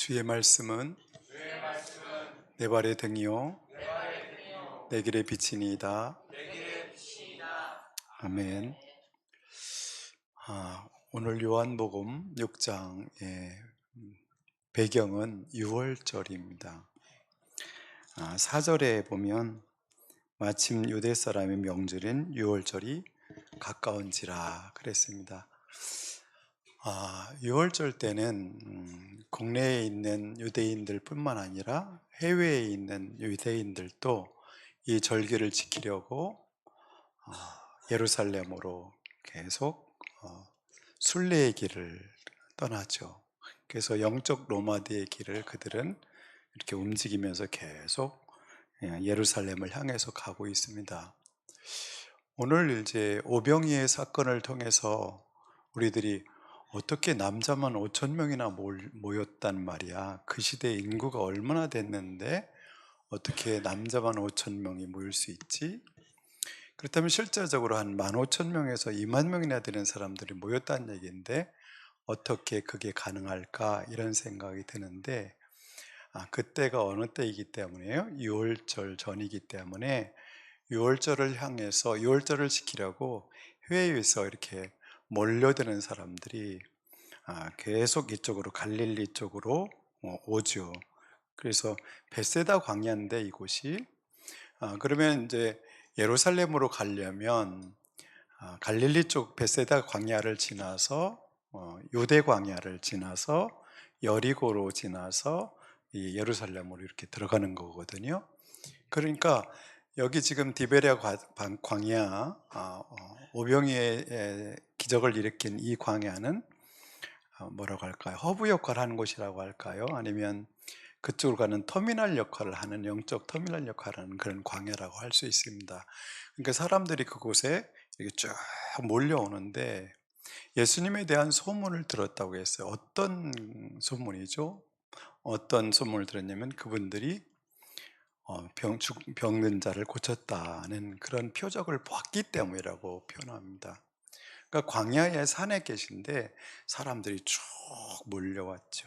주의 말씀은 내 발의 등이요 내 길의 빛이니이다. 아멘. 오늘 요한복음 6장의 배경은 유월절입니다. 4절에 보면 마침 유대 사람의 명절인 유월절이 가까운지라 그랬습니다. 유월절 때는 국내에 있는 유대인들 뿐만 아니라 해외에 있는 유대인들도 이 절기를 지키려고 예루살렘으로 계속 순례의 길을 떠나죠. 그래서 영적 노마드의 길을 그들은 이렇게 움직이면서 계속 예루살렘을 향해서 가고 있습니다. 오늘 이제 오병이의 사건을 통해서 우리들이 어떻게 남자만 5천 명이나 모였단 말이야. 그 시대 인구가 얼마나 됐는데 어떻게 남자만 5천 명이 모일 수 있지? 그렇다면 실제적으로 한 15,000명에서 2만 명이나 되는 사람들이 모였다는 얘기인데 어떻게 그게 가능할까 이런 생각이 드는데 그때가 어느 때이기 때문에요? 6월절 전이기 때문에 6월절을 향해서 6월절을 지키려고 해외에서 이렇게 몰려드는 사람들이 계속 이쪽으로 갈릴리 쪽으로 오죠. 그래서 베세다 광야인데 이곳이 그러면 이제 예루살렘으로 가려면 갈릴리 쪽 베세다 광야를 지나서 유대 광야를 지나서 여리고로 지나서 이 예루살렘으로 이렇게 들어가는 거거든요. 그러니까 여기 지금 디베랴 광야, 오병이의 기적을 일으킨 이 광야는 뭐라고 할까요? 허브 역할을 하는 곳이라고 할까요? 아니면 그쪽으로 가는 터미널 역할을 하는, 영적 터미널 역할을 하는 그런 광야라고 할 수 있습니다. 그러니까 사람들이 그곳에 이렇게 쭉 몰려오는데 예수님에 대한 소문을 들었다고 했어요. 어떤 소문이죠? 어떤 소문을 들었냐면 그분들이 병든 자를 고쳤다는 그런 표적을 봤기 때문이라고 표현합니다. 그러니까 광야의 산에 계신데 사람들이 쭉 몰려왔죠.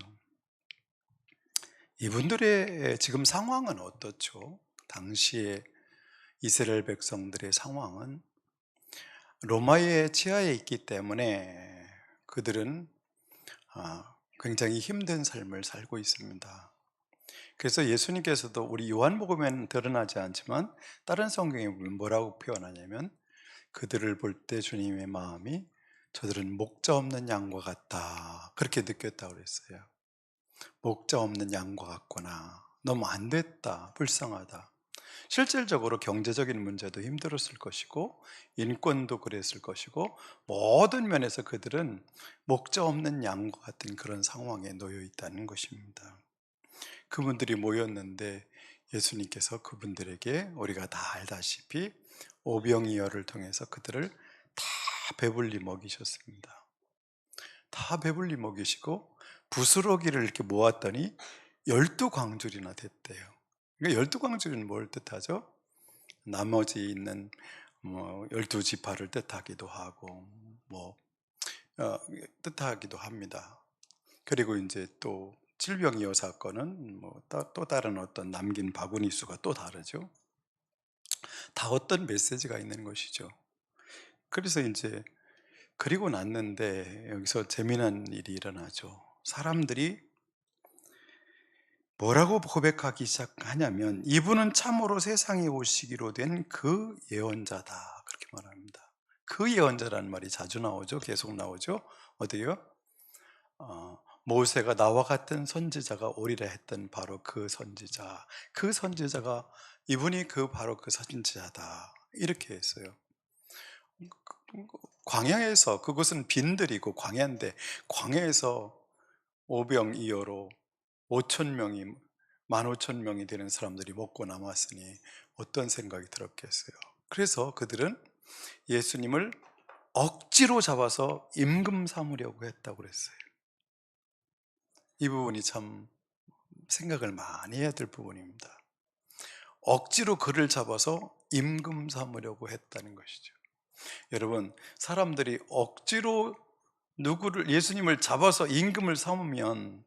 이분들의 지금 상황은 어떻죠? 당시에 이스라엘 백성들의 상황은 로마의 치하에 있기 때문에 그들은 굉장히 힘든 삶을 살고 있습니다. 그래서 예수님께서도 우리 요한복음에는 드러나지 않지만 다른 성경에 보면 뭐라고 표현하냐면 그들을 볼 때 주님의 마음이 저들은 목자 없는 양과 같다 그렇게 느꼈다고 그랬어요. 목자 없는 양과 같구나. 너무 안 됐다. 불쌍하다. 실질적으로 경제적인 문제도 힘들었을 것이고 인권도 그랬을 것이고 모든 면에서 그들은 목자 없는 양과 같은 그런 상황에 놓여 있다는 것입니다. 그분들이 모였는데 예수님께서 그분들에게 우리가 다 알다시피 오병이어를 통해서 그들을 다 배불리 먹이셨습니다. 다 배불리 먹이시고 부스러기를 이렇게 모았더니 12광줄이나 됐대요. 그러니까 12광줄은 뭘 뜻하죠? 나머지 있는 12지파를 뜻하기도 하고 어, 뜻하기도 합니다. 그리고 이제 또 질병이어 사건은 또 다른 어떤 남긴 바구니 수가 또 다르죠. 다 어떤 메시지가 있는 것이죠. 그래서 이제 그리고 났는데 여기서 재미난 일이 일어나죠. 사람들이 뭐라고 고백하기 시작하냐면 이분은 참으로 세상에 오시기로 된 그 예언자다 그렇게 말합니다. 그 예언자라는 말이 자주 나오죠. 계속 나오죠. 어디요? 모세가 나와 같은 선지자가 오리라 했던 바로 그 선지자, 그 선지자가 이분이 바로 그 선지자다 이렇게 했어요. 광야에서, 그것은 빈들이고 광야인데 광야에서 오병이어로 5천 명이 15,000명이 되는 사람들이 먹고 남았으니 어떤 생각이 들었겠어요. 그래서 그들은 예수님을 억지로 잡아서 임금 삼으려고 했다고 그랬어요. 이 부분이 참 생각을 많이 해야 될 부분입니다. 억지로 그를 잡아서 임금 삼으려고 했다는 것이죠. 여러분, 사람들이 억지로 예수님을 잡아서 임금을 삼으면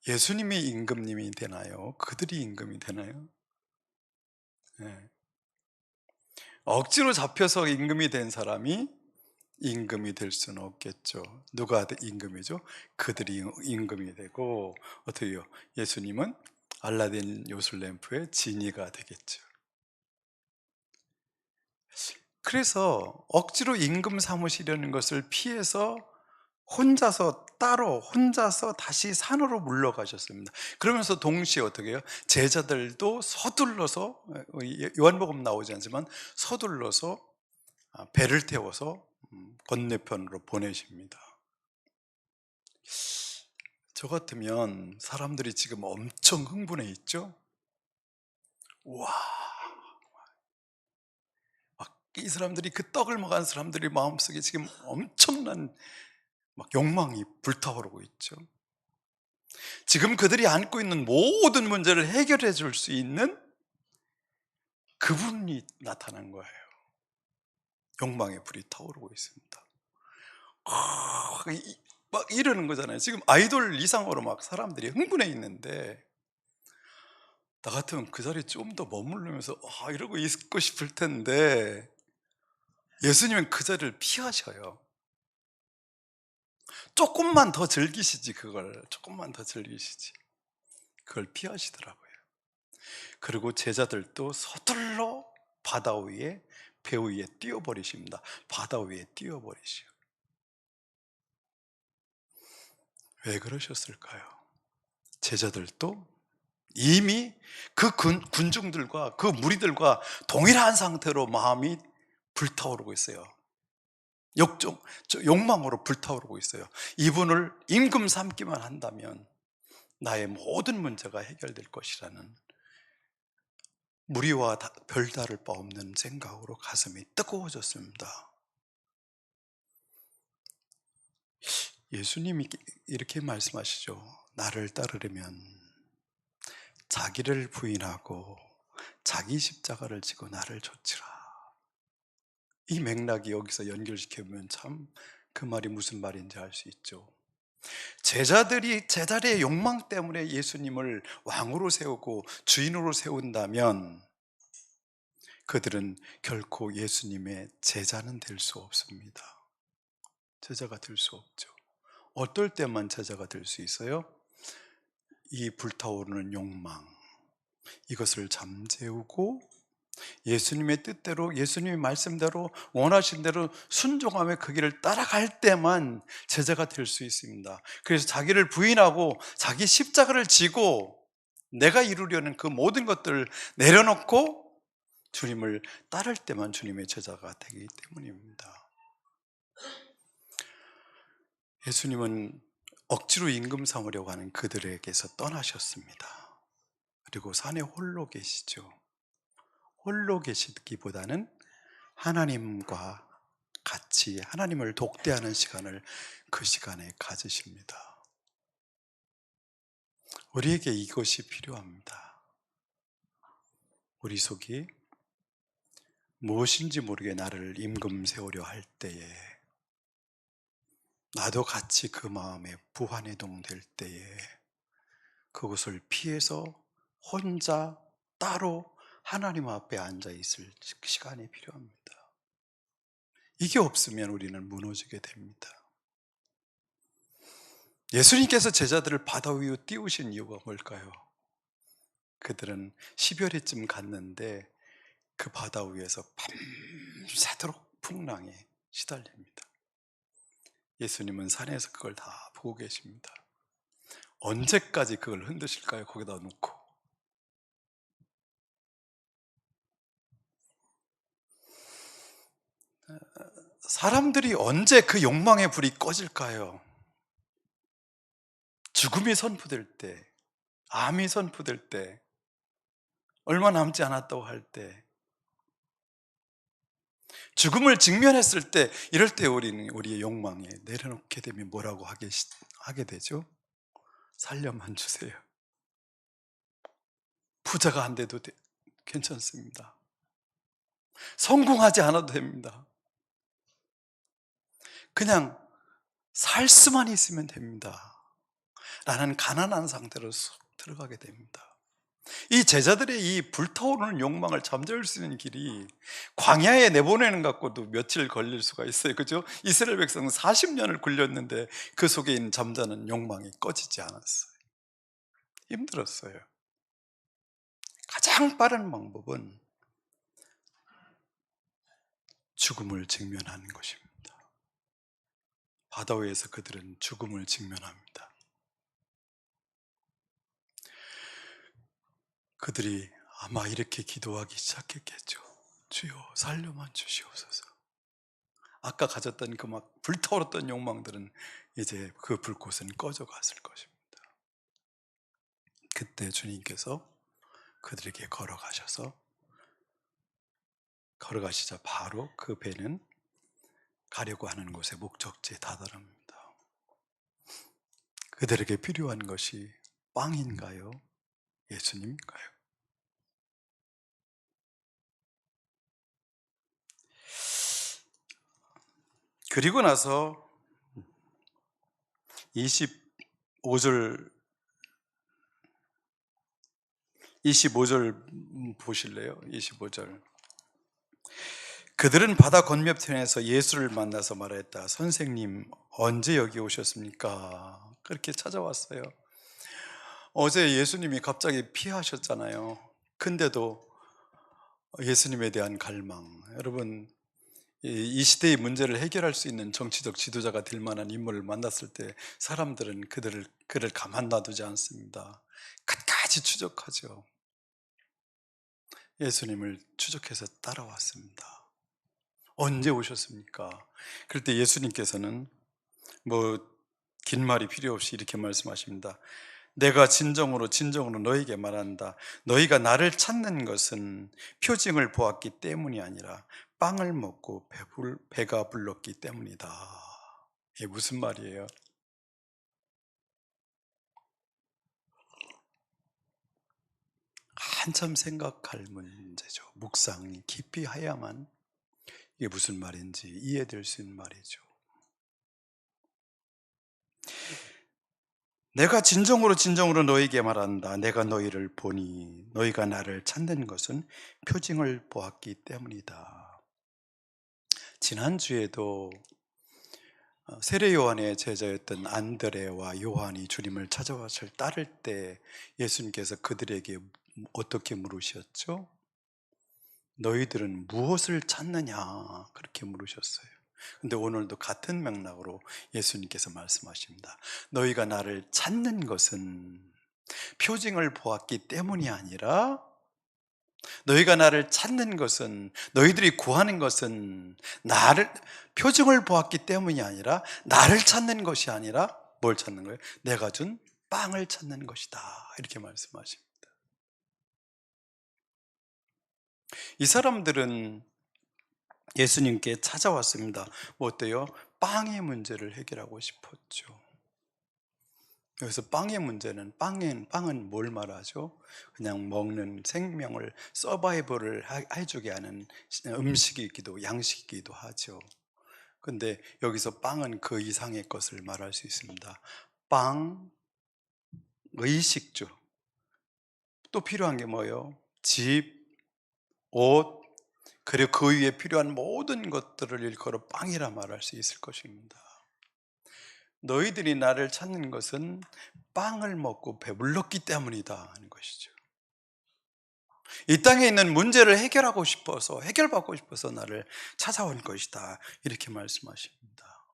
예수님이 임금님이 되나요? 그들이 임금이 되나요? 예. 억지로 잡혀서 임금이 된 사람이 임금이 될 수는 없겠죠. 누가 임금이죠? 그들이 임금이 되고, 어떻게 요 예수님은 알라딘 요술램프의 지니가 되겠죠. 그래서 억지로 임금 삼으시려는 것을 피해서 혼자서 다시 산으로 물러가셨습니다. 그러면서 동시에 어떻게 해요? 제자들도 서둘러서, 요한복음 나오지 않지만 서둘러서 배를 태워서 건너편으로 보내십니다. 저 같으면 사람들이 지금 엄청 흥분해 있죠? 와, 막 이 사람들이, 그 떡을 먹은 사람들이 마음속에 지금 엄청난 막 욕망이 불타오르고 있죠. 지금 그들이 안고 있는 모든 문제를 해결해 줄 수 있는 그분이 나타난 거예요. 욕망의 불이 타오르고 있습니다. 막 이러는 거잖아요. 지금 아이돌 이상으로 막 사람들이 흥분해 있는데, 나 같으면 그 자리에 좀 더 머무르면서 이러고 있고 싶을 텐데, 예수님은 그 자리를 피하셔요. 조금만 더 즐기시지, 조금만 더 즐기시지. 그걸 피하시더라고요. 그리고 제자들도 서둘러 바다 위에, 배 위에 뛰어버리십니다. 바다 위에 뛰어버리시오. 왜 그러셨을까요? 제자들도 이미 그 군중들과 그 무리들과 동일한 상태로 마음이 불타오르고 있어요. 욕망으로 불타오르고 있어요. 이분을 임금 삼기만 한다면 나의 모든 문제가 해결될 것이라는, 무리와 별다를 바 없는 생각으로 가슴이 뜨거워졌습니다. 예수님이 이렇게 말씀하시죠. 나를 따르려면 자기를 부인하고 자기 십자가를 지고 나를 좇으라. 이 맥락이 여기서 연결시켜보면 참 그 말이 무슨 말인지 알 수 있죠. 제자들이 제자리의 욕망 때문에 예수님을 왕으로 세우고 주인으로 세운다면 그들은 결코 예수님의 제자는 될 수 없습니다. 제자가 될 수 없죠. 어떨 때만 제자가 될 수 있어요? 이 불타오르는 욕망, 이것을 잠재우고 예수님의 뜻대로, 예수님의 말씀대로, 원하신 대로 순종하며 그 길을 따라갈 때만 제자가 될 수 있습니다. 그래서 자기를 부인하고 자기 십자가를 지고 내가 이루려는 그 모든 것들을 내려놓고 주님을 따를 때만 주님의 제자가 되기 때문입니다. 예수님은 억지로 임금 삼으려고 하는 그들에게서 떠나셨습니다. 그리고 산에 홀로 계시죠. 홀로 계시기보다는 하나님과 같이 하나님을 독대하는 시간을 그 시간에 가지십니다. 우리에게 이것이 필요합니다. 우리 속이 무엇인지 모르게 나를 임금 세우려 할 때에, 나도 같이 그 마음에 부환해동될 때에 그것을 피해서 혼자 따로 하나님 앞에 앉아 있을 시간이 필요합니다. 이게 없으면 우리는 무너지게 됩니다. 예수님께서 제자들을 바다 위로 띄우신 이유가 뭘까요? 그들은 10여리쯤 갔는데 그 바다 위에서 밤새도록 풍랑에 시달립니다. 예수님은 산에서 그걸 다 보고 계십니다. 언제까지 그걸 흔드실까요? 거기다 놓고. 사람들이 언제 그 욕망의 불이 꺼질까요? 죽음이 선포될 때, 암이 선포될 때, 얼마 남지 않았다고 할 때, 죽음을 직면했을 때, 이럴 때 우리는 우리의 욕망에 내려놓게 되면 뭐라고 하게 되죠? 살려만 주세요. 부자가 안 돼도 괜찮습니다. 성공하지 않아도 됩니다. 그냥 살 수만 있으면 됩니다. 라는 가난한 상태로 쑥 들어가게 됩니다. 이 제자들의 이 불타오르는 욕망을 잠재울 수 있는 길이 광야에 내보내는 것 갖고도 며칠 걸릴 수가 있어요. 그죠? 이스라엘 백성은 40년을 굴렸는데 그 속에 있는 잠자는 욕망이 꺼지지 않았어요. 힘들었어요. 가장 빠른 방법은 죽음을 직면하는 것입니다. 바다 위에서 그들은 죽음을 직면합니다. 그들이 아마 이렇게 기도하기 시작했겠죠. 주여 살려만 주시옵소서. 아까 가졌던 그 막 불타오르던 욕망들은 이제 그 불꽃은 꺼져 갔을 것입니다. 그때 주님께서 그들에게 걸어가시자 바로 그 배는 가려고 하는 곳에 목적지에 다다릅니다. 그들에게 필요한 것이 빵인가요? 예수님인가요? 그리고 나서 25절 25절 보실래요? 25절. 그들은 바다 건너편에서 예수를 만나서 말했다. 선생님, 언제 여기 오셨습니까? 그렇게 찾아왔어요. 어제 예수님이 갑자기 피하셨잖아요. 근데도 예수님에 대한 갈망. 여러분, 이 시대의 문제를 해결할 수 있는 정치적 지도자가 될 만한 인물을 만났을 때 사람들은 그를 가만 놔두지 않습니다. 끝까지 추적하죠. 예수님을 추적해서 따라왔습니다. 언제 오셨습니까? 그럴 때 예수님께서는 긴 말이 필요 없이 이렇게 말씀하십니다. 내가 진정으로 너희에게 말한다. 너희가 나를 찾는 것은 표징을 보았기 때문이 아니라 빵을 먹고 배가 불렀기 때문이다. 이게 무슨 말이에요? 한참 생각할 문제죠. 묵상이 깊이 해야만 이게 무슨 말인지 이해될 수 있는 말이죠. 내가 진정으로 너희에게 말한다. 내가 너희를 보니 너희가 나를 찾는 것은 표징을 보았기 때문이다. 지난주에도 세례 요한의 제자였던 안드레와 요한이 주님을 찾아와서 따를 때 예수님께서 그들에게 어떻게 물으셨죠? 너희들은 무엇을 찾느냐? 그렇게 물으셨어요. 근데 오늘도 같은 맥락으로 예수님께서 말씀하십니다. 너희가 나를 찾는 것은 표징을 보았기 때문이 아니라, 너희가 나를 찾는 것은, 너희들이 구하는 것은 표징을 보았기 때문이 아니라 나를 찾는 것이 아니라 뭘 찾는 거예요? 내가 준 빵을 찾는 것이다. 이렇게 말씀하십니다. 이 사람들은 예수님께 찾아왔습니다. 어때요? 빵의 문제를 해결하고 싶었죠. 여기서 빵의 문제는 빵은 뭘 말하죠? 그냥 먹는 생명을 서바이벌을 해주게 하는 음식이기도 양식이기도 하죠. 근데 여기서 빵은 그 이상의 것을 말할 수 있습니다. 빵, 의식주. 또 필요한 게 뭐예요? 집, 옷, 그리고 그 위에 필요한 모든 것들을 일컬어 빵이라 말할 수 있을 것입니다. 너희들이 나를 찾는 것은 빵을 먹고 배불렀기 때문이다 하는 것이죠. 이 땅에 있는 문제를 해결받고 싶어서 나를 찾아온 것이다. 이렇게 말씀하십니다.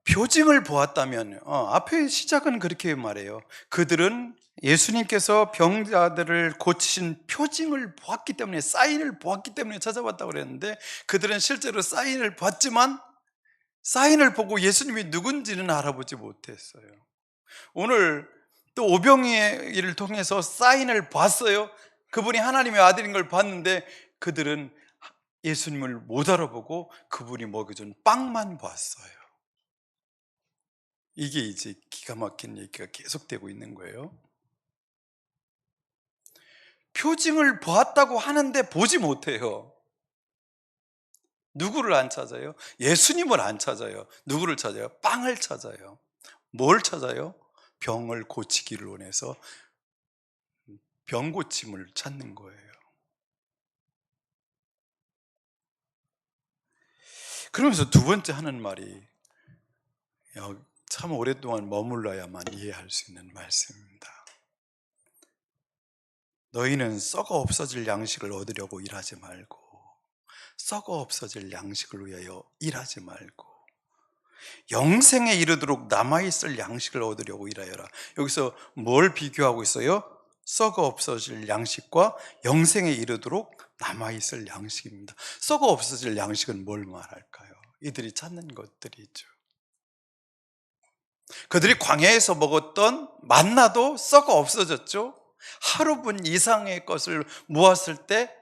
표징을 보았다면, 앞에 시작은 그렇게 말해요. 그들은 예수님께서 병자들을 고치신 표징을 보았기 때문에, 사인을 보았기 때문에 찾아왔다고 그랬는데, 그들은 실제로 사인을 봤지만 사인을 보고 예수님이 누군지는 알아보지 못했어요. 오늘 또 오병이의 일을 통해서 사인을 봤어요. 그분이 하나님의 아들인 걸 봤는데 그들은 예수님을 못 알아보고 그분이 먹여준 빵만 봤어요. 이게 이제 기가 막힌 얘기가 계속되고 있는 거예요. 표징을 보았다고 하는데 보지 못해요. 누구를 안 찾아요? 예수님을 안 찾아요. 누구를 찾아요? 빵을 찾아요. 뭘 찾아요? 병을 고치기를 원해서 병 고침을 찾는 거예요. 그러면서 두 번째 하는 말이 참 오랫동안 머물러야만 이해할 수 있는 말씀입니다. 너희는 썩어 없어질 양식을 얻으려고 일하지 말고, 썩어 없어질 양식을 위하여 일하지 말고 영생에 이르도록 남아있을 양식을 얻으려고 일하여라. 여기서 뭘 비교하고 있어요? 썩어 없어질 양식과 영생에 이르도록 남아있을 양식입니다. 썩어 없어질 양식은 뭘 말할까요? 이들이 찾는 것들이죠. 그들이 광야에서 먹었던 만나도 썩어 없어졌죠. 하루분 이상의 것을 모았을 때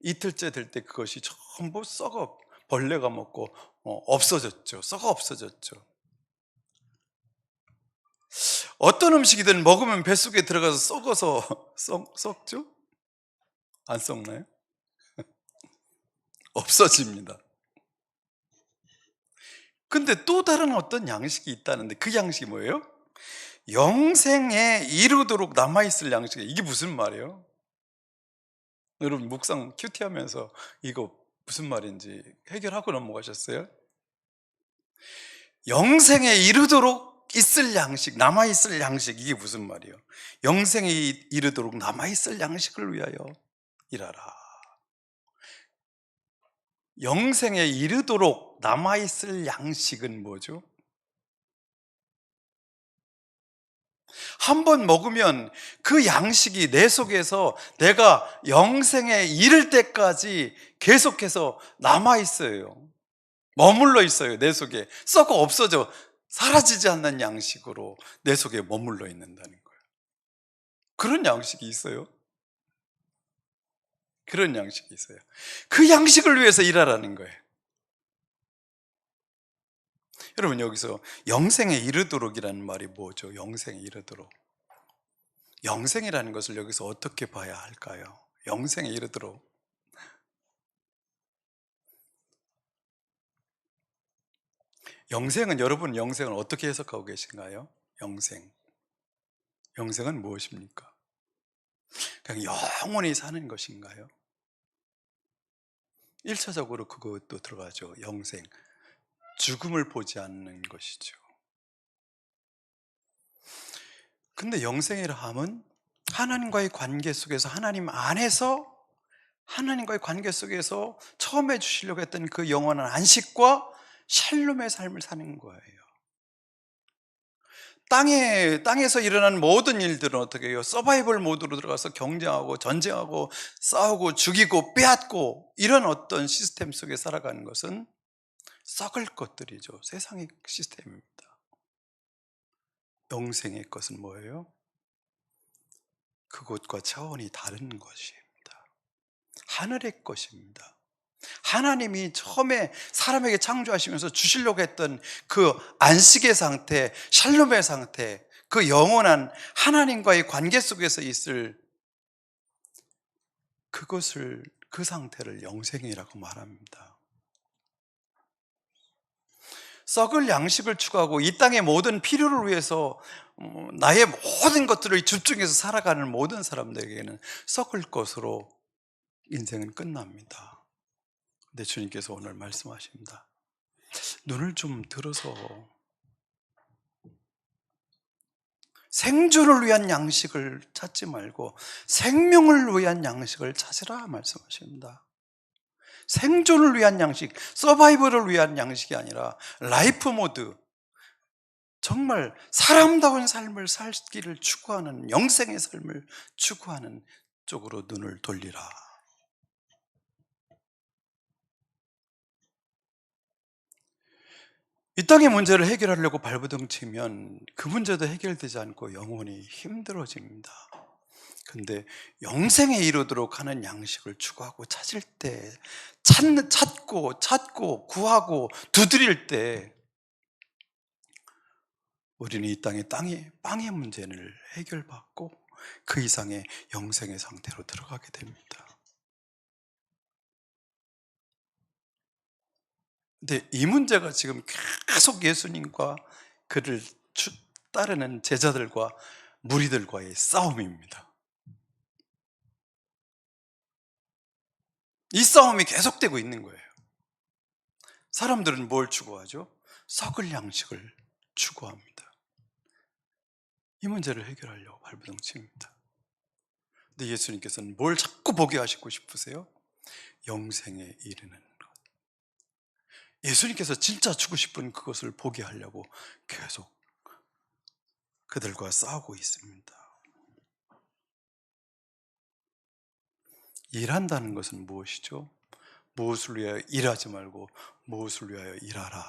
이틀째 될 때 그것이 전부 썩어 벌레가 먹고 없어졌죠. 썩어 없어졌죠. 어떤 음식이든 먹으면 뱃속에 들어가서 썩어서 썩죠? 안 썩나요? 없어집니다. 근데 또 다른 어떤 양식이 있다는데 그 양식이 뭐예요? 영생에 이르도록 남아있을 양식. 이게 무슨 말이에요? 여러분 묵상 큐티하면서 이거 무슨 말인지 해결하고 넘어가셨어요? 영생에 이르도록 있을 양식, 남아있을 양식, 이게 무슨 말이에요? 영생에 이르도록 남아있을 양식을 위하여 일하라. 영생에 이르도록 남아있을 양식은 뭐죠? 한 번 먹으면 그 양식이 내 속에서 내가 영생에 이를 때까지 계속해서 남아있어요. 머물러 있어요. 내 속에 썩어 없어져 사라지지 않는 양식으로 내 속에 머물러 있는다는 거예요. 그런 양식이 있어요. 그런 양식이 있어요. 그 양식을 위해서 일하라는 거예요. 여러분 여기서 영생에 이르도록이라는 말이 뭐죠? 영생에 이르도록. 영생이라는 것을 여기서 어떻게 봐야 할까요? 영생에 이르도록. 영생은 여러분 영생을 어떻게 해석하고 계신가요? 영생. 영생은 무엇입니까? 그냥 영원히 사는 것인가요? 1차적으로 그것도 들어가죠. 영생. 죽음을 보지 않는 것이죠. 근데 영생이라 함은 하나님과의 관계 속에서 하나님과의 관계 속에서 처음에 주시려고 했던 그 영원한 안식과 샬롬의 삶을 사는 거예요. 땅에서 일어나는 모든 일들은 어떻게 해요? 서바이벌 모드로 들어가서 경쟁하고 전쟁하고 싸우고 죽이고 빼앗고 이런 어떤 시스템 속에 살아가는 것은 썩을 것들이죠. 세상의 시스템입니다. 영생의 것은 뭐예요? 그것과 차원이 다른 것입니다. 하늘의 것입니다. 하나님이 처음에 사람에게 창조하시면서 주시려고 했던 그 안식의 상태, 샬롬의 상태, 그 영원한 하나님과의 관계 속에서 있을 그 상태를 영생이라고 말합니다. 썩을 양식을 추구하고 이 땅의 모든 필요를 위해서 나의 모든 것들을 집중해서 살아가는 모든 사람들에게는 썩을 것으로 인생은 끝납니다. 근데 주님께서 오늘 말씀하십니다. 눈을 좀 들어서 생존을 위한 양식을 찾지 말고 생명을 위한 양식을 찾으라 말씀하십니다. 생존을 위한 양식, 서바이벌을 위한 양식이 아니라 라이프 모드, 정말 사람다운 삶을 살기를 추구하는, 영생의 삶을 추구하는 쪽으로 눈을 돌리라. 이 땅의 문제를 해결하려고 발버둥 치면 그 문제도 해결되지 않고 영혼이 힘들어집니다. 근데 영생에 이르도록 하는 양식을 추구하고 찾을 때, 찾고 구하고 두드릴 때 우리는 이 빵의 문제를 해결받고 그 이상의 영생의 상태로 들어가게 됩니다. 근데 이 문제가 지금 계속 예수님과 그를 따르는 제자들과 무리들과의 싸움입니다. 이 싸움이 계속되고 있는 거예요. 사람들은 뭘 추구하죠? 썩을 양식을 추구합니다. 이 문제를 해결하려고 발버둥칩니다. 근데 예수님께서는 뭘 자꾸 보게 하시고 싶으세요? 영생에 이르는 것. 예수님께서 진짜 주고 싶은 그것을 보게 하려고 계속 그들과 싸우고 있습니다. 일한다는 것은 무엇이죠? 무엇을 위하여 일하지 말고 무엇을 위하여 일하라.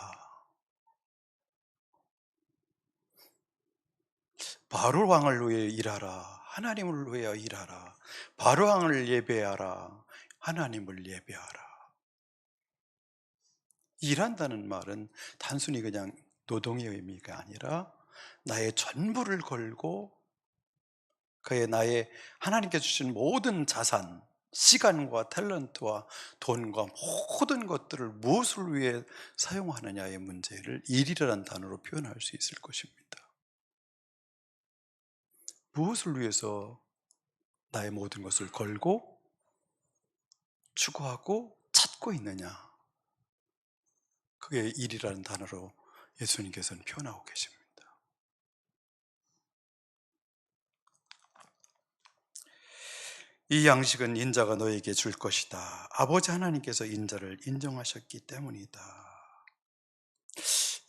바로 왕을 위해 일하라. 하나님을 위하여 일하라. 바로 왕을 예배하라. 하나님을 예배하라. 일한다는 말은 단순히 그냥 노동의 의미가 아니라 나의 전부를 걸고 나의 하나님께 주신 모든 자산, 시간과 탤런트와 돈과 모든 것들을 무엇을 위해 사용하느냐의 문제를 일이라는 단어로 표현할 수 있을 것입니다. 무엇을 위해서 나의 모든 것을 걸고 추구하고 찾고 있느냐, 그게 일이라는 단어로 예수님께서는 표현하고 계십니다. 이 양식은 인자가 너에게 줄 것이다. 아버지 하나님께서 인자를 인정하셨기 때문이다.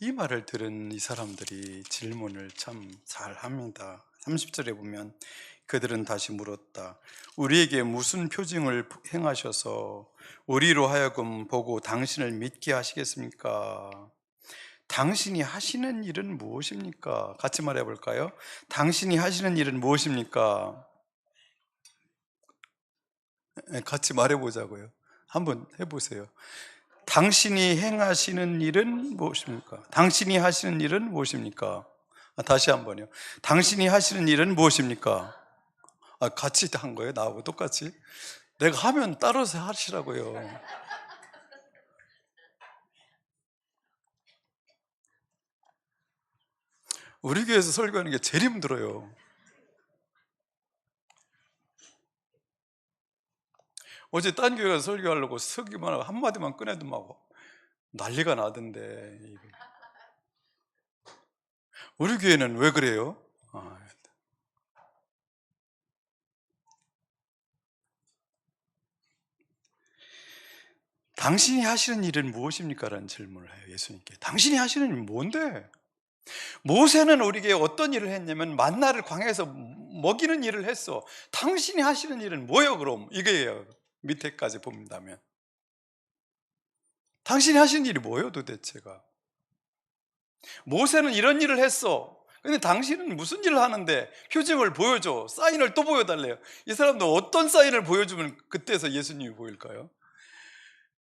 이 말을 들은 이 사람들이 질문을 참 잘합니다. 30절에 보면 그들은 다시 물었다. 우리에게 무슨 표징을 행하셔서 우리로 하여금 보고 당신을 믿게 하시겠습니까? 당신이 하시는 일은 무엇입니까? 같이 말해 볼까요? 당신이 하시는 일은 무엇입니까? 같이 말해 보자고요. 한번 해보세요. 당신이 행하시는 일은 무엇입니까? 당신이 하시는 일은 무엇입니까? 다시 한번요. 당신이 하시는 일은 무엇입니까? 같이 한 거예요? 나하고 똑같이? 내가 하면 따라서 하시라고요. 우리 교회에서 설교하는 게 제일 힘들어요. 어제 딴 교회 가서 설교하려고 서기만 하고 한마디만 꺼내도 막 난리가 나던데. 우리 교회는 왜 그래요? 당신이 하시는 일은 무엇입니까? 라는 질문을 해요, 예수님께. 당신이 하시는 일은 뭔데? 모세는 우리에게 어떤 일을 했냐면 만나를 광야에서 먹이는 일을 했어. 당신이 하시는 일은 뭐예요, 그럼? 이게요. 밑에까지 본다면. 당신이 하시는 일이 뭐예요, 도대체가? 모세는 이런 일을 했어. 근데 당신은 무슨 일을 하는데 표징을 보여줘. 사인을 또 보여달래요. 이 사람도 어떤 사인을 보여주면 그때서 예수님이 보일까요?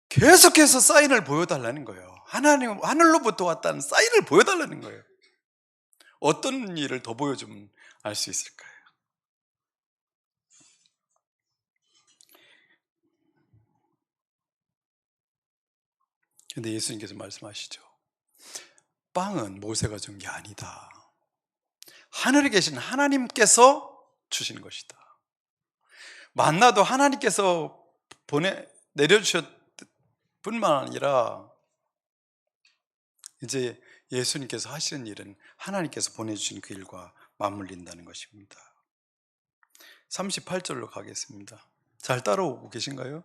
계속해서 사인을 보여달라는 거예요. 하나님, 하늘로부터 왔다는 사인을 보여달라는 거예요. 어떤 일을 더 보여주면 알 수 있을까요? 근데 예수님께서 말씀하시죠. 빵은 모세가 준 게 아니다. 하늘에 계신 하나님께서 주신 것이다. 만나도 하나님께서 내려주셨 뿐만 아니라 이제 예수님께서 하시는 일은 하나님께서 보내주신 그 일과 맞물린다는 것입니다. 38절로 가겠습니다. 잘 따라오고 계신가요?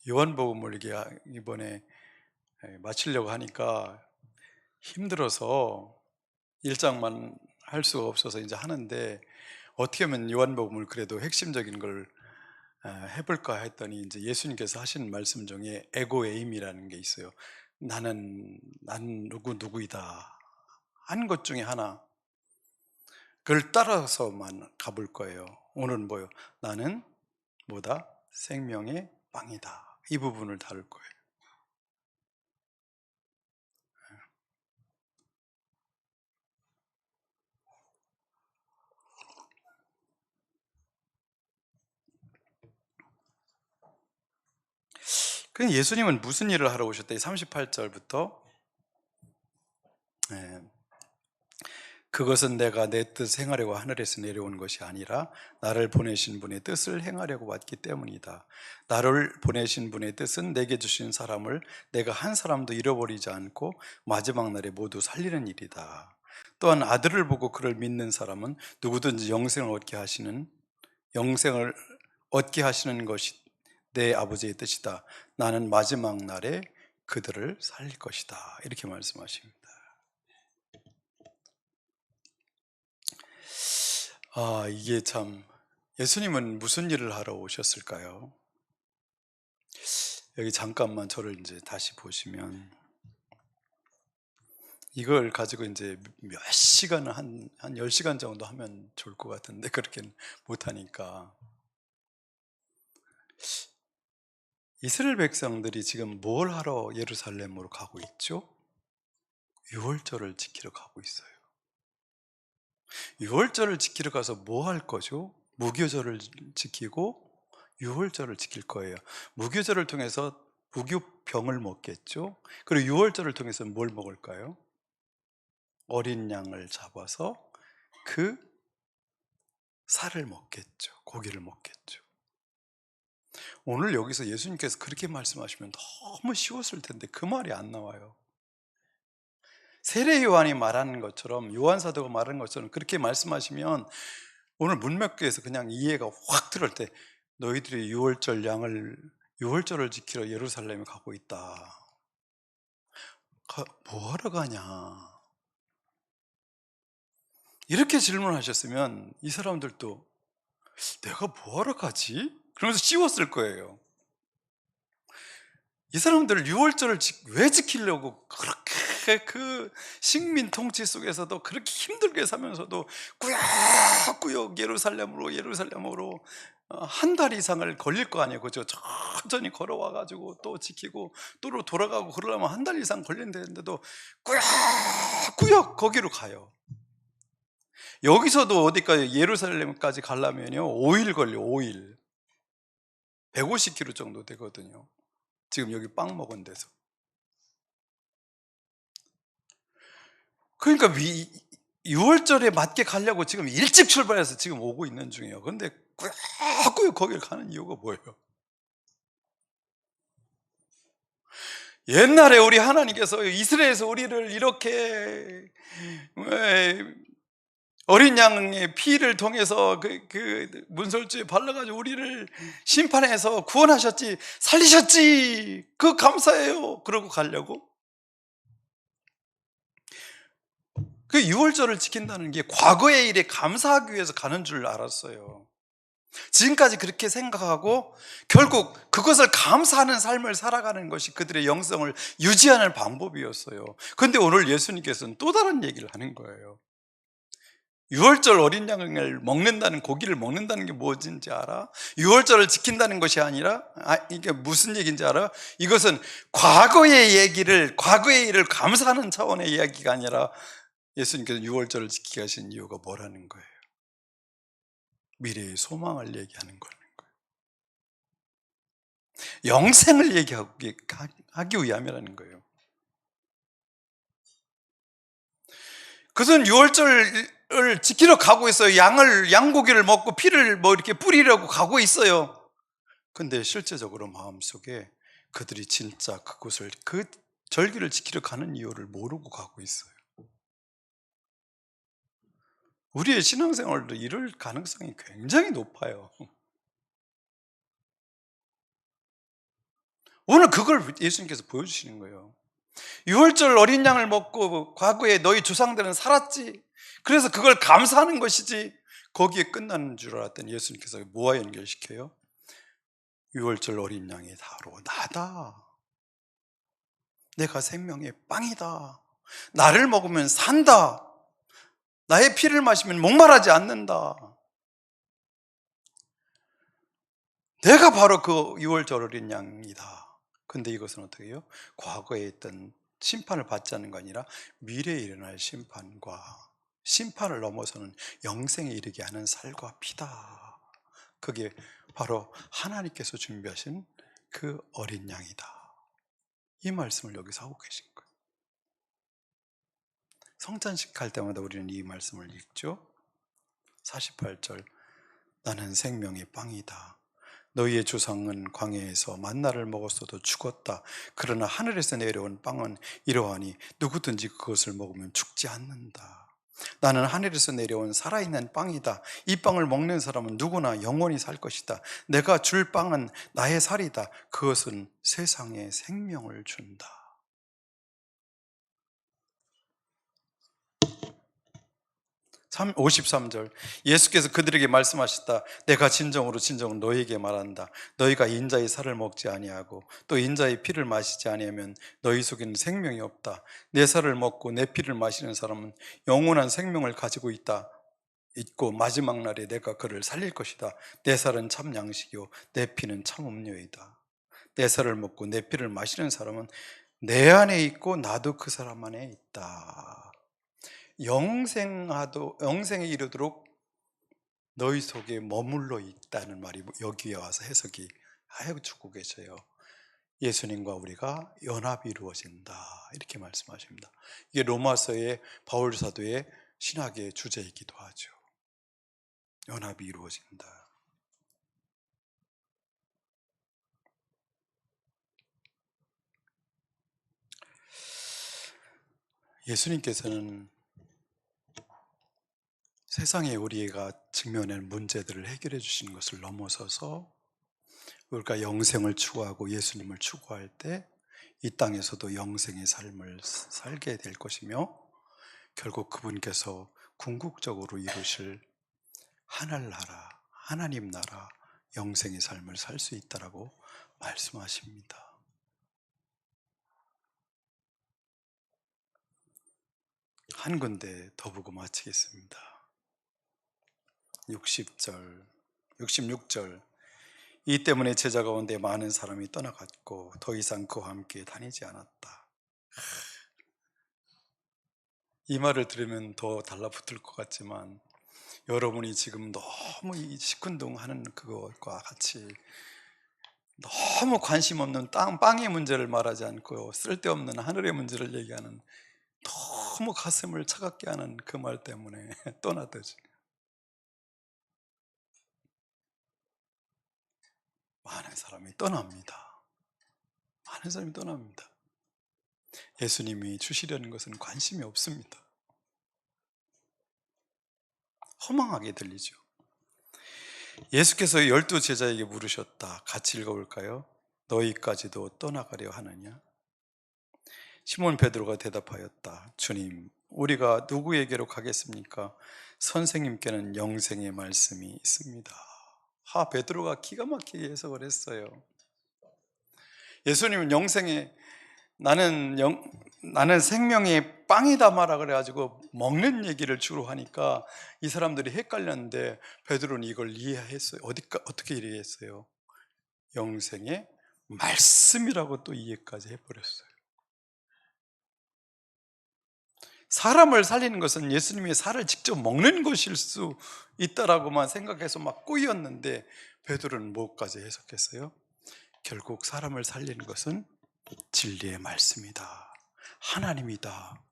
요한복음을 이번에 마치려고 하니까 힘들어서 1장만 할 수가 없어서 이제 하는데, 어떻게 하면 요한복음을 그래도 핵심적인 걸 해볼까 했더니 이제 예수님께서 하신 말씀 중에 에고에임이라는 게 있어요. 난 누구이다 한 것 중에 하나, 그걸 따라서만 가볼 거예요. 오늘은 뭐요? 나는 뭐다? 생명의 빵이다. 이 부분을 다룰 거예요. 그 예수님은 무슨 일을 하러 오셨대? 38절부터 예. 그것은 내가 내 뜻 행하려고 하늘에서 내려온 것이 아니라 나를 보내신 분의 뜻을 행하려고 왔기 때문이다. 나를 보내신 분의 뜻은 내게 주신 사람을 내가 한 사람도 잃어버리지 않고 마지막 날에 모두 살리는 일이다. 또한 아들을 보고 그를 믿는 사람은 누구든지 영생을 얻게 하시는 것이 내 아버지의 뜻이다. 나는 마지막 날에 그들을 살릴 것이다. 이렇게 말씀하십니다. 이게 참, 예수님은 무슨 일을 하러 오셨을까요? 여기 잠깐만 저를 이제 다시 보시면, 이걸 가지고 이제 몇 시간을 한 10시간 정도 하면 좋을 것 같은데, 그렇게 못하니까. 이스라엘 백성들이 지금 뭘 하러 예루살렘으로 가고 있죠? 유월절을 지키러 가고 있어요. 유월절을 지키러 가서 뭐 할 거죠? 무교절을 지키고 유월절을 지킬 거예요. 무교절을 통해서 무교병을 먹겠죠. 그리고 유월절을 통해서 뭘 먹을까요? 어린 양을 잡아서 그 살을 먹겠죠. 고기를 먹겠죠. 오늘 여기서 예수님께서 그렇게 말씀하시면 너무 쉬웠을 텐데 그 말이 안 나와요. 세례 요한이 말하는 것처럼, 요한 사도가 말하는 것처럼 그렇게 말씀하시면 오늘 문맥에서 그냥 이해가 확 들을 때, 너희들이 유월절을 지키러 예루살렘에 가고 있다. 뭐하러 가냐? 이렇게 질문하셨으면 이 사람들도 내가 뭐하러 가지? 그러면서 씌웠을 거예요. 이 사람들 유월절을 왜 지키려고 그렇게 그 식민 통치 속에서도 그렇게 힘들게 사면서도 꾸역꾸역 예루살렘으로 한 달 이상을 걸릴 거 아니에요. 그죠? 천천히 걸어와 가지고 또 지키고 또 돌아가고 그러려면 한 달 이상 걸린다는데도 꾸역꾸역 거기로 가요. 여기서도 어디까지 예루살렘까지 가려면요 5일 걸려. 5일. 150km 정도 되거든요. 지금 여기 빵 먹은 데서. 그러니까 6월절에 맞게 가려고 지금 일찍 출발해서 지금 오고 있는 중이에요. 그런데 꾸역꾸역 거기를 가는 이유가 뭐예요? 옛날에 우리 하나님께서 이스라엘에서 우리를 이렇게 어린 양의 피를 통해서 그 문설주에 발라가지고 우리를 심판해서 구원하셨지, 살리셨지, 그 감사해요. 그러고 가려고. 그 유월절을 지킨다는 게 과거의 일에 감사하기 위해서 가는 줄 알았어요. 지금까지 그렇게 생각하고 결국 그것을 감사하는 삶을 살아가는 것이 그들의 영성을 유지하는 방법이었어요. 그런데 오늘 예수님께서는 또 다른 얘기를 하는 거예요. 유월절 어린 양을 먹는다는, 고기를 먹는다는 게 무엇인지 알아? 유월절을 지킨다는 것이 아니라, 이게 무슨 얘기인지 알아? 이것은 과거의 일을 감사하는 차원의 이야기가 아니라 예수님께서 유월절을 지키게 하신 이유가 뭐라는 거예요? 미래의 소망을 얘기하는 거라는 거예요. 영생을 얘기하기 위함이라는 거예요. 그것은 유월절을 지키러 가고 있어요. 양고기를 먹고 피를 이렇게 뿌리려고 가고 있어요. 근데 실제적으로 마음속에 그들이 진짜 그 절기를 지키러 가는 이유를 모르고 가고 있어요. 우리의 신앙생활도 이럴 가능성이 굉장히 높아요. 오늘 그걸 예수님께서 보여주시는 거예요. 유월절 어린 양을 먹고 과거에 너희 조상들은 살았지. 그래서 그걸 감사하는 것이지. 거기에 끝나는 줄 알았더니 예수님께서 뭐와 연결시켜요? 유월절 어린 양이 바로 나다. 내가 생명의 빵이다. 나를 먹으면 산다. 나의 피를 마시면 목마르지 않는다. 내가 바로 그 유월절 어린 양이다. 근데 이것은 어떻게 해요? 과거에 있던 심판을 받지 않는 거 아니라 미래에 일어날 심판을 넘어서는 영생에 이르게 하는 살과 피다. 그게 바로 하나님께서 준비하신 그 어린 양이다. 이 말씀을 여기서 하고 계신 거예요. 성찬식 할 때마다 우리는 이 말씀을 읽죠. 48절, 나는 생명의 빵이다. 너희의 조상은 광야에서 만나를 먹었어도 죽었다. 그러나 하늘에서 내려온 빵은 이러하니 누구든지 그것을 먹으면 죽지 않는다. 나는 하늘에서 내려온 살아있는 빵이다. 이 빵을 먹는 사람은 누구나 영원히 살 것이다. 내가 줄 빵은 나의 살이다. 그것은 세상에 생명을 준다. 53절, 예수께서 그들에게 말씀하셨다. 내가 진정으로 너희에게 말한다. 너희가 인자의 살을 먹지 아니하고 또 인자의 피를 마시지 아니하면 너희 속에는 생명이 없다. 내 살을 먹고 내 피를 마시는 사람은 영원한 생명을 가지고 있고 마지막 날에 내가 그를 살릴 것이다. 내 살은 참 양식이요 내 피는 참 음료이다. 내 살을 먹고 내 피를 마시는 사람은 내 안에 있고 나도 그 사람 안에 있다. 영생에 이르도록 너희 속에 머물러 있다는 말이 여기에 와서 해석이 해주고 계셔요. 예수님과 우리가 연합이 이루어진다, 이렇게 말씀하십니다. 이게 로마서의 바울 사도의 신학의 주제이기도 하죠. 연합이 이루어진다. 예수님께서는 세상에 우리가 직면할 문제들을 해결해 주시는 것을 넘어서서 우리가 영생을 추구하고 예수님을 추구할 때 이 땅에서도 영생의 삶을 살게 될 것이며, 결국 그분께서 궁극적으로 이루실 하늘나라, 하나님 나라, 영생의 삶을 살 수 있다라고 말씀하십니다. 한 군데 더 보고 마치겠습니다. 66절, 이 때문에 제자 가운데 많은 사람이 떠나갔고 더 이상 그와 함께 다니지 않았다. 이 말을 들으면 더 달라붙을 것 같지만, 여러분이 지금 너무 이 시큰둥하는 그것과 같이 너무 관심 없는 빵의 문제를 말하지 않고 쓸데없는 하늘의 문제를 얘기하는, 너무 가슴을 차갑게 하는 그 말 때문에 떠나듯이 많은 사람이 떠납니다. 많은 사람이 떠납니다. 예수님이 주시려는 것은 관심이 없습니다. 허망하게 들리죠. 예수께서 12 제자에게 물으셨다. 같이 읽어볼까요? 너희까지도 떠나가려 하느냐? 시몬 베드로가 대답하였다. 주님, 우리가 누구에게로 가겠습니까? 선생님께는 영생의 말씀이 있습니다. 베드로가 기가 막히게 해석을 했어요. 예수님은 나는 생명의 빵이다 말아 그래가지고 먹는 얘기를 주로 하니까 이 사람들이 헷갈렸는데, 베드로는 이걸 이해했어요. 어떻게 이해했어요? 영생의 말씀이라고 또 이해까지 해버렸어요. 사람을 살리는 것은 예수님의 살을 직접 먹는 것일 수 있다라고만 생각해서 막 꼬였는데, 베드로는 뭐까지 해석했어요? 결국 사람을 살리는 것은 진리의 말씀이다, 하나님이다,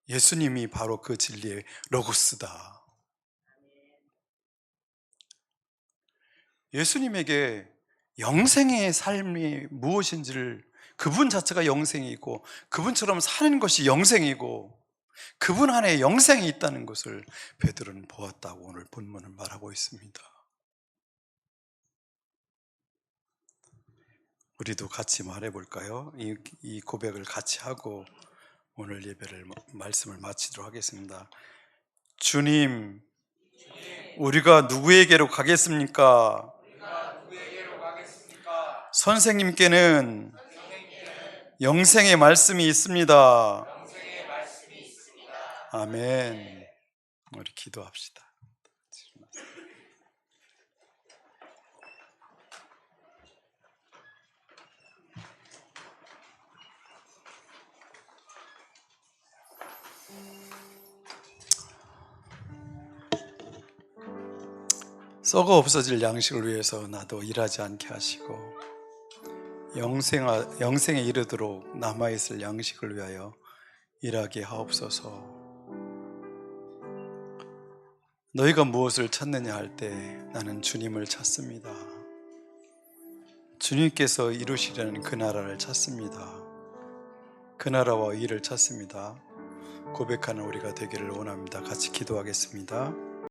예수님이 바로 그 진리의 로고스다. 예수님에게 영생의 삶이 무엇인지를, 그분 자체가 영생이고 그분처럼 사는 것이 영생이고 그분 안에 영생이 있다는 것을 베드로는 보았다고 오늘 본문은 말하고 있습니다. 우리도 같이 말해볼까요? 이 고백을 같이 하고 오늘 예배를, 말씀을 마치도록 하겠습니다. 주님, 우리가 누구에게로 가겠습니까? 선생님께는 영생의 말씀이 있습니다. 아멘. 우리 기도합시다. 썩어 없어질 양식을 위해서 나도 일하지 않게 하시고, 영생에 이르도록 남아있을 양식을 위하여 일하게 하옵소서. 너희가 무엇을 찾느냐 할 때 나는 주님을 찾습니다. 주님께서 이루시려는 그 나라를 찾습니다. 그 나라와 일을 찾습니다. 고백하는 우리가 되기를 원합니다. 같이 기도하겠습니다.